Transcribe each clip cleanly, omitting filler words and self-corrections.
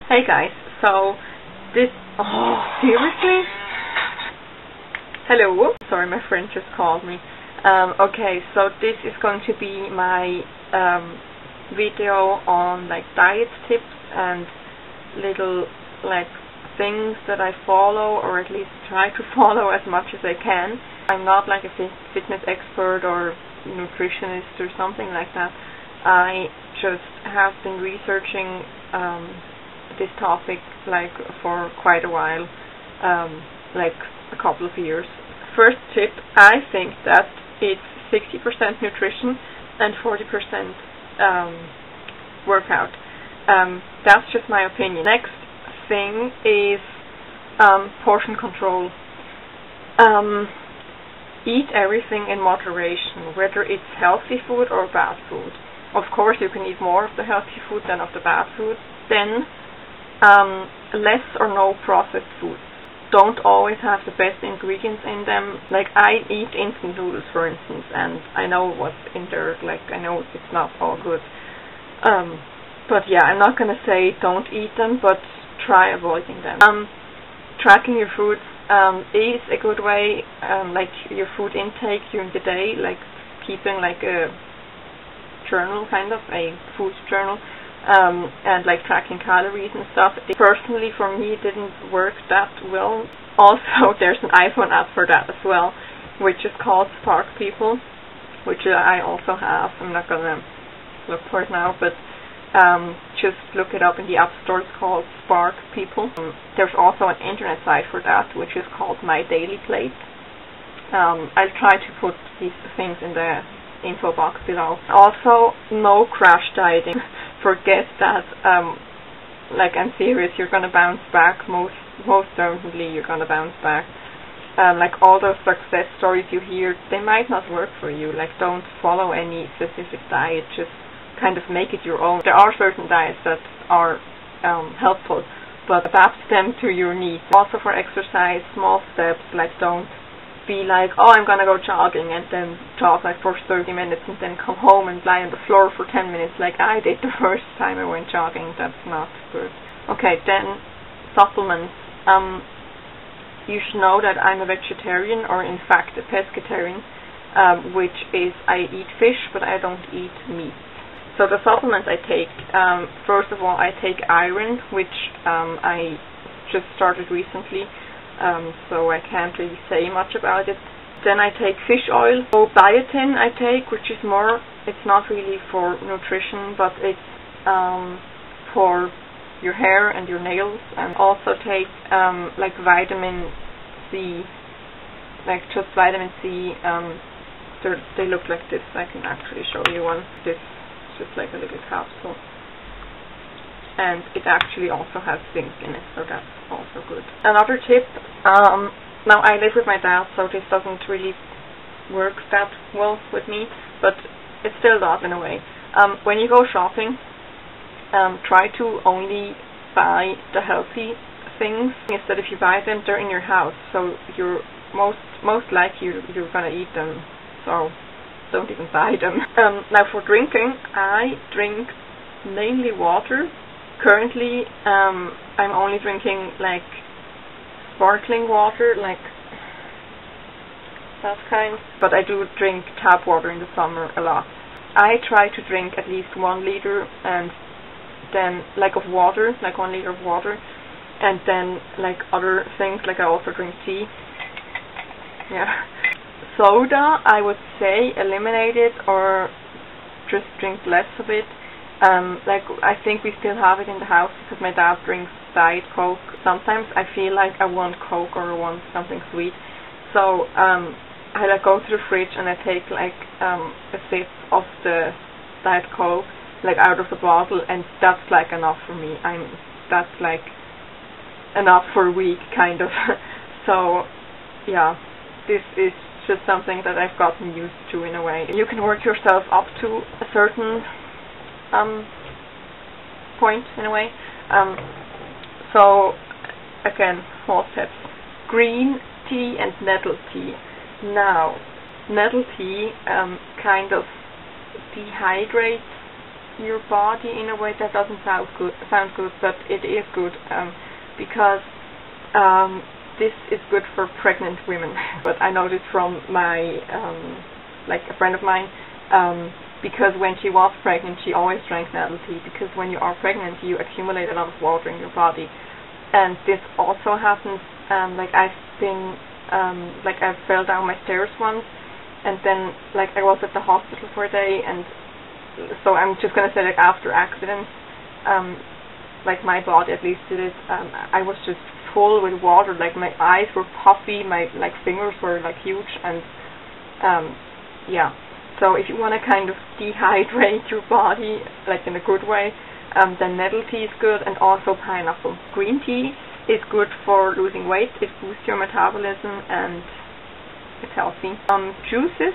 Hey guys, so this, seriously? Hello? Sorry, my friend just called me. Okay, so this is going to be my video on like diet tips and little like things that I follow, or at least try to follow as much as I can. I'm not like a fitness expert or nutritionist or something like that. I just have been researching this topic like for quite a while, like a couple of years. First tip, I think that it's 60% nutrition and 40% workout. That's just my opinion. Next thing is portion control. Eat everything in moderation, whether it's healthy food or bad food. Of course, you can eat more of the healthy food than of the bad food. Then, less or no processed foods. Don't always have the best ingredients in them. Like, I eat instant noodles, for instance, and I know what's in there. Like, I know it's not all good. But yeah, I'm not gonna say don't eat them, but try avoiding them. Tracking your food is a good way, like your food intake during the day, like keeping like a journal, kind of a food journal, and like tracking calories and stuff. Personally, for me, it didn't work that well. Also, there's an iPhone app for that as well, which is called Spark People, which I also have. I'm not gonna look for it now, but just look it up in the App Store. It's called Spark People. There's also an internet site for that, which is called TheDailyPlate. I'll try to put these things in the info box below. Also, no crash dieting. Forget that. Like, I'm serious. You're gonna bounce back. Most certainly, you're gonna bounce back. Like all those success stories you hear, they might not work for you. Like, don't follow any specific diet. Just kind of make it your own. There are certain diets that are helpful, but adapt them to your needs. Also for exercise, small steps. Like, don't be like, oh, I'm gonna go jogging and then jog like for 30 minutes and then come home and lie on the floor for 10 minutes like I did the first time I went jogging. That's not good. Okay, then supplements. You should know that I'm a vegetarian, or in fact a pescatarian, which is I eat fish but I don't eat meat. So the supplements I take, first of all, I take iron, which I just started recently, so I can't really say much about it. Then I take fish oil. So biotin I take, which is more, it's not really for nutrition, but it's for your hair and your nails. And also take like vitamin C, like just vitamin C. They look like this. I can actually show you one. This just like a little capsule, and it actually also has zinc in it, so that's also good. Another tip, now I live with my dad, so this doesn't really work that well with me, but it still does in a way. When you go shopping, try to only buy the healthy things. Instead, if you buy them, they're in your house, so you're most likely you're gonna eat them, so don't even buy them. Now for drinking, I drink mainly water. Currently, I'm only drinking like sparkling water, like that kind. But I do drink tap water in the summer a lot. I try to drink at least 1 liter, and then like of water, like 1 liter of water, and then like other things, like I also drink tea. Yeah. Soda, I would say eliminate it or just drink less of it. Like, I think we still have it in the house because my dad drinks Diet Coke. Sometimes I feel like I want Coke or I want something sweet, so I like go to the fridge and I take like a sip of the Diet Coke, like out of the bottle, and that's like enough for me. That's like enough for a week, kind of. So yeah, this is just something that I've gotten used to in a way. You can work yourself up to a certain point in a way. So again, small steps. Green tea and nettle tea. Now, nettle tea kind of dehydrates your body in a way that doesn't sound good, but it is good, because this is good for pregnant women. But I know this from my like a friend of mine, because when she was pregnant she always drank nettle tea, because when you are pregnant you accumulate a lot of water in your body. And this also happens, like I fell down my stairs once, and then like I was at the hospital for a day, and so I'm just gonna say, like, after accidents, like my body at least did it, I was just full with water, like my eyes were puffy, my like fingers were like huge, and yeah. So if you want to kind of dehydrate your body, like in a good way, then nettle tea is good, and also pineapple. Green tea is good for losing weight, it boosts your metabolism, and it's healthy. Juices,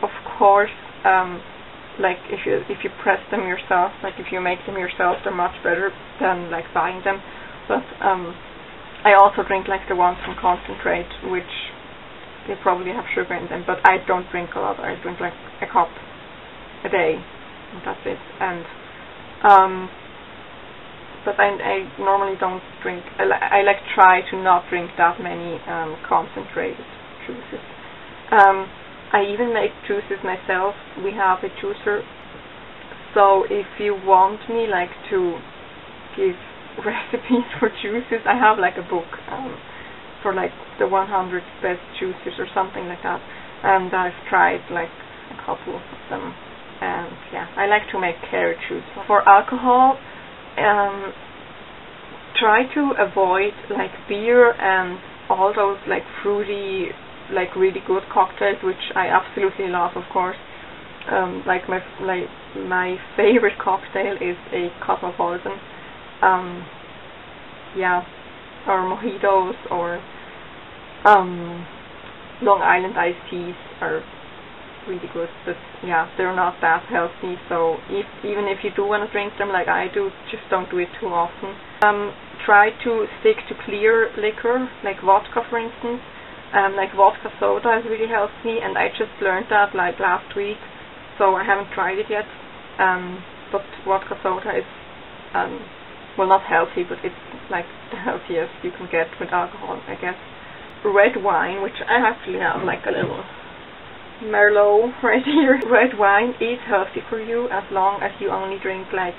of course, like if you press them yourself, like if you make them yourself, they're much better than like buying them. But I also drink like the ones from concentrate, which they probably have sugar in them, but I don't drink a lot. I drink like a cup a day, and that's it. And but I normally don't drink. I like try to not drink that many concentrated juices. I even make juices myself. We have a juicer, so if you want me like to give recipes for juices, I have like a book for like the 100 best juices or something like that, and I've tried like a couple of them, and yeah, I like to make carrot juice. For alcohol, try to avoid like beer and all those like fruity, like really good cocktails, which I absolutely love, of course. Like my favorite cocktail is a cosmopolitan, yeah, or mojitos, or Long Island iced teas are really good, but yeah, they're not that healthy. So even if you do want to drink them like I do, just don't do it too often. Try to stick to clear liquor, like vodka for instance. Like vodka soda is really healthy, and I just learned that like last week, so I haven't tried it yet. But vodka soda is well, not healthy, but it's like the healthiest you can get with alcohol, I guess. Red wine, which I actually have like a little Merlot right here. Red wine is healthy for you as long as you only drink like,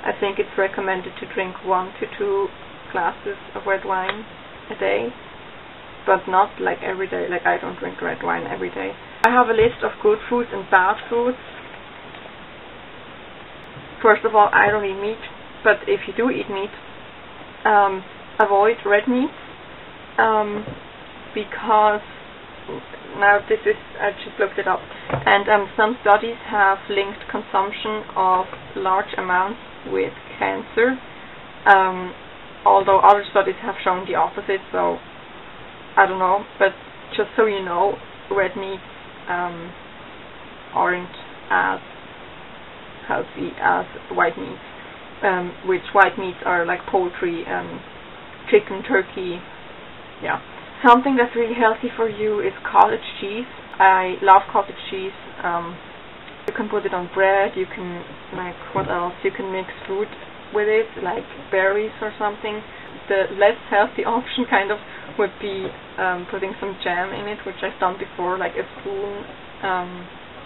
I think it's recommended to drink 1 to 2 glasses of red wine a day, but not like every day. Like I don't drink red wine every day. I have a list of good foods and bad foods. First of all, I don't eat meat, but if you do eat meat, avoid red meat, because now this is, I just looked it up, and some studies have linked consumption of large amounts with cancer, although other studies have shown the opposite, so I don't know. But just so you know, red meats aren't as healthy as white meats, which white meats are like poultry, chicken, turkey, yeah. Something that's really healthy for you is cottage cheese. I love cottage cheese. You can put it on bread, you can, like, what else? You can mix fruit with it, like berries or something. The less healthy option kind of would be putting some jam in it, which I've done before, like a spoon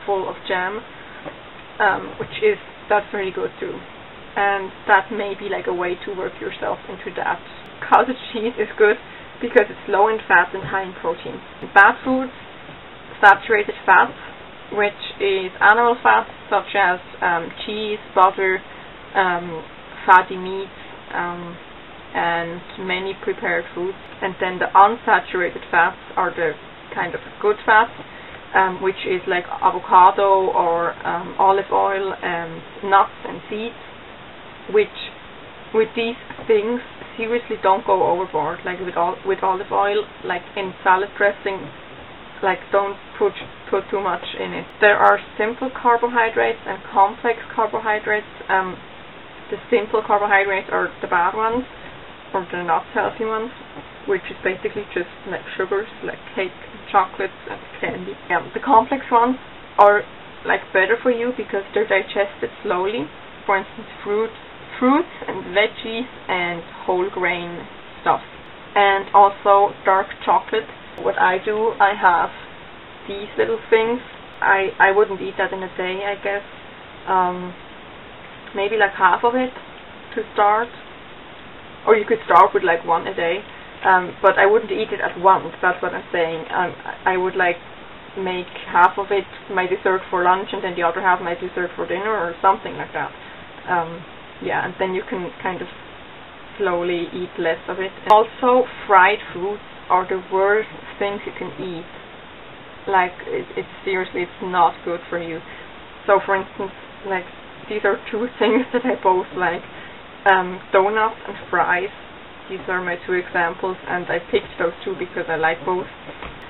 full of jam, that's very good too. And that may be like a way to work yourself into that. Cottage cheese is good because it's low in fat and high in protein. Bad foods, saturated fats, which is animal fats such as cheese, butter, fatty meats, and many prepared foods. And then the unsaturated fats are the kind of good fats, which is like avocado or olive oil and nuts and seeds, which with these things, seriously don't go overboard. Like with olive oil, like in salad dressing, like don't put too much in it. There are simple carbohydrates and complex carbohydrates. The simple carbohydrates are the bad ones, or the not healthy ones, which is basically just like sugars, like cake, chocolates, and candy. The complex ones are like better for you because they're digested slowly. For instance, fruits and veggies and whole grain stuff. And also dark chocolate. What I do, I have these little things. I wouldn't eat that in a day, I guess. Maybe like half of it to start. Or you could start with like one a day. But I wouldn't eat it at once, that's what I'm saying. I would like make half of it my dessert for lunch and then the other half my dessert for dinner or something like that. Yeah, and then you can kind of slowly eat less of it. And also, fried foods are the worst things you can eat. Like, it's seriously, it's not good for you. So, for instance, like, these are two things that I both like. Donuts and fries. These are my two examples, and I picked those two because I like both.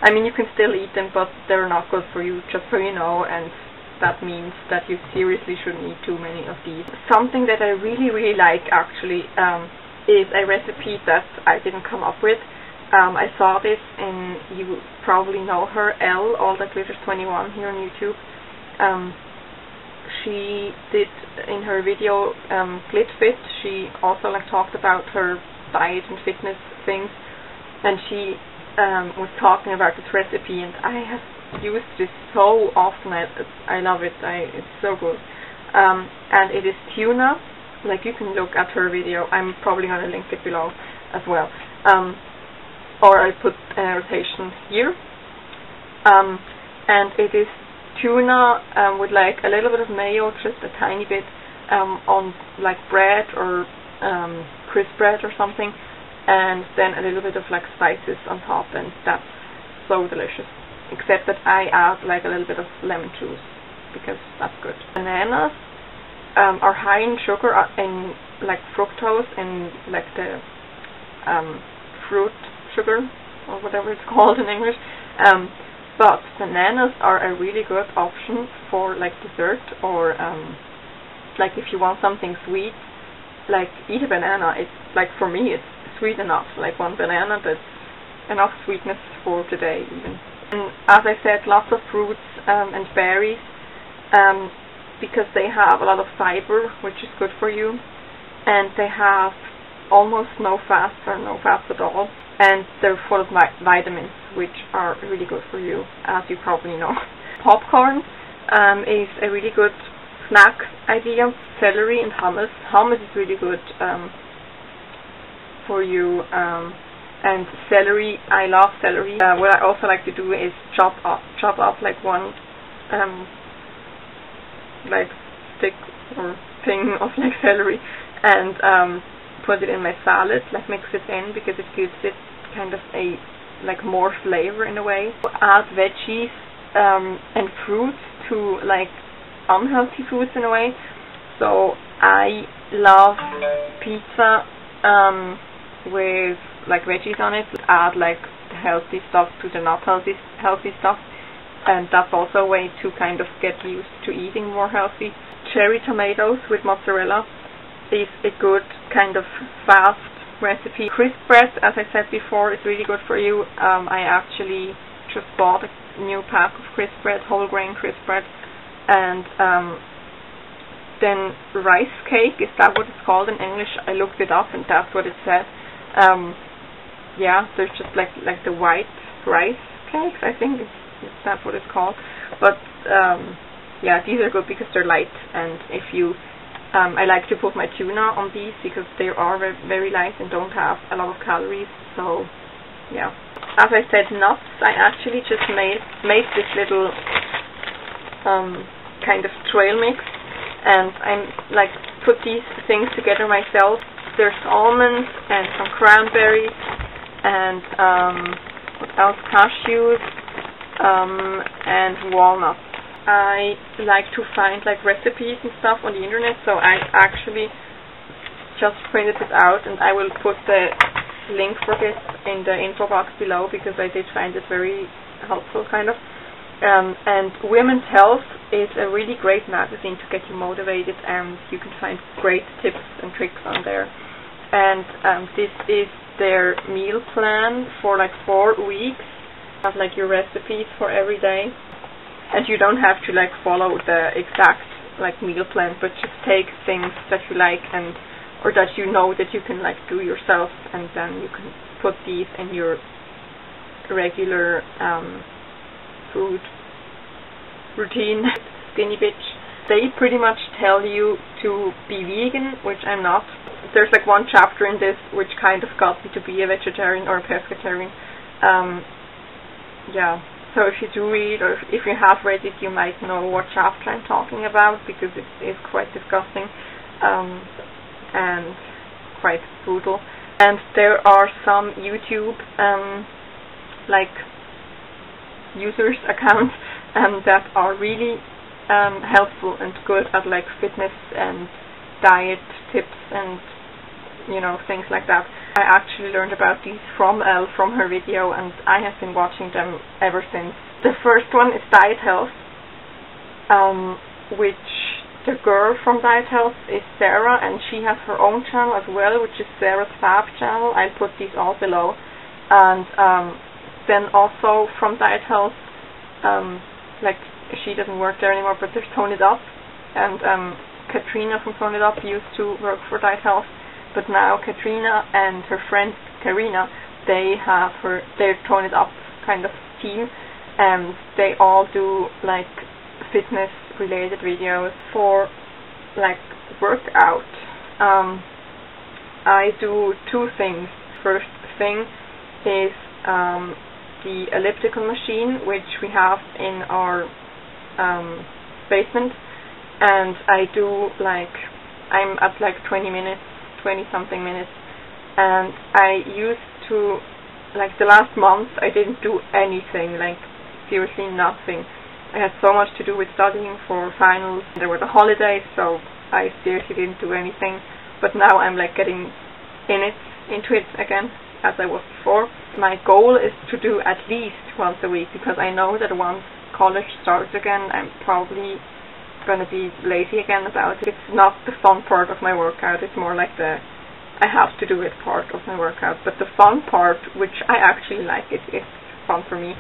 I mean, you can still eat them, but they're not good for you, just so you know, and that means that you seriously shouldn't eat too many of these. Something that I really, really like, actually, is a recipe that I didn't come up with. I saw this in, you probably know her, Elle, All That Glitters 21 here on YouTube. She did, in her video, Glit Fit, she also like talked about her diet and fitness things, and she was talking about this recipe, and I have used this so often. I love it. It's so good. And it is tuna. Like, you can look at her video. I'm probably going to link it below as well. Or I put an annotation here. And it is tuna with like a little bit of mayo, just a tiny bit, on like bread or crisp bread or something, and then a little bit of like spices on top, and that's so delicious. Except that I add like a little bit of lemon juice because that's good. Bananas are high in sugar, in like fructose, and like the fruit sugar or whatever it's called in English. But bananas are a really good option for like dessert, or like if you want something sweet, like eat a banana. It's like, for me, it's sweet enough. Like one banana, that's enough sweetness for today even. And as I said, lots of fruits and berries, because they have a lot of fiber, which is good for you, and they have almost no fats or no fats at all, and they're full of vitamins, which are really good for you, as you probably know. Popcorn is a really good snack idea. Celery and hummus. Hummus is really good for you, and celery, I love celery. What I also like to do is chop up like one like stick or thing of like celery, and put it in my salad, like mix it in, because it gives it kind of a like more flavor in a way. Add veggies and fruits to like unhealthy foods in a way. So I love pizza with like veggies on it. Add like the healthy stuff to the not healthy stuff, and that's also a way to kind of get used to eating more healthy. Cherry tomatoes with mozzarella is a good kind of fast recipe. Crisp bread, as I said before, is really good for you. I actually just bought a new pack of crisp bread, whole grain crisp bread, and then rice cake, is that what it's called in English? I looked it up and that's what it said. Yeah, there's just like the white rice cakes, I think that's what it's called. But yeah, these are good because they're light, and if you I like to put my tuna on these because they are very light and don't have a lot of calories. So yeah, as I said, nuts, I actually just made this little kind of trail mix, and I'm like put these things together myself. There's almonds and some cranberries and what else, cashews and walnuts. I like to find like recipes and stuff on the internet, so I actually just printed this out, and I will put the link for this in the info box below because I did find it very helpful, kind of. And Women's Health is a really great magazine to get you motivated, and you can find great tips and tricks on there. And this is their meal plan for like 4 weeks. Have like your recipes for every day. and you don't have to like follow the exact like meal plan, but just take things that you like and or that you know that you can like do yourself, and then you can put these in your regular food routine. Skinny bitch. They pretty much tell you to be vegan, which I'm not. There's like one chapter in this which kind of got me to be a vegetarian or a pescatarian. Yeah, so if you do read, or if you have read it, you might know what chapter I'm talking about, because it is quite disgusting and quite brutal. And there are some YouTube like users accounts that are really helpful and good at like fitness and diet tips and things like that. I actually learned about these from Elle, from her video, and I have been watching them ever since. The first one is Diet Health, which the girl from Diet Health is Sarah, and she has her own channel as well, which is Sarah's Fab channel. I'll put these all below. And then also from Diet Health, like she doesn't work there anymore, but there's Tone It Up, and Katrina from Tone It Up used to work for Diet Health, but now Katrina and her friend Karina, they're Tone It Up kind of team, and they all do like fitness related videos for like workout. I do two things. First thing is the elliptical machine, which we have in our basement, and I do like, I'm at like 20 something minutes, and I used to, like the last month I didn't do anything, like seriously nothing. I had so much to do with studying for finals. There were the holidays, so I seriously didn't do anything, but now I'm like getting into it again as I was before. My goal is to do at least once a week, because I know that once college starts again, I'm probably going to be lazy again about it. It's not the fun part of my workout, it's more like the I have to do it part of my workout. But the fun part, which I actually like, it's fun for me.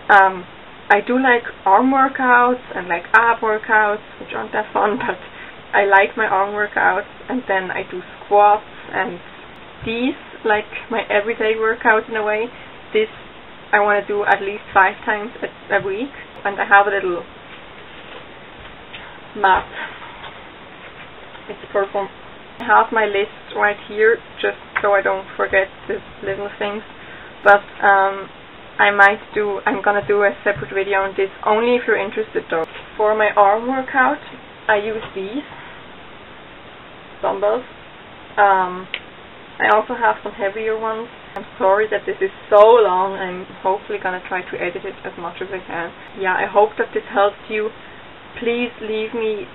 I do like arm workouts and like ab workouts, which aren't that fun, but I like my arm workouts, and then I do squats, and these, like my everyday workout in a way, this I want to do at least 5 times a week. And I have a little map. It's purple. I have my list right here, just so I don't forget these little things. But I'm gonna do a separate video on this, only if you're interested though. For my arm workout, I use these dumbbells. I also have some heavier ones. I'm sorry that this is so long. I'm hopefully gonna try to edit it as much as I can. Yeah, I hope that this helped you. Please leave me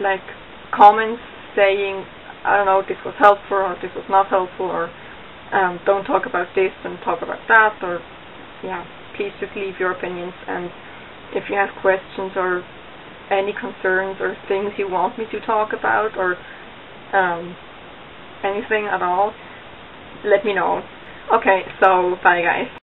like comments saying, I don't know, this was helpful or this was not helpful, or don't talk about this and talk about that, or yeah, please just leave your opinions. And if you have questions or any concerns or things you want me to talk about, or anything at all, let me know. Okay, so bye guys.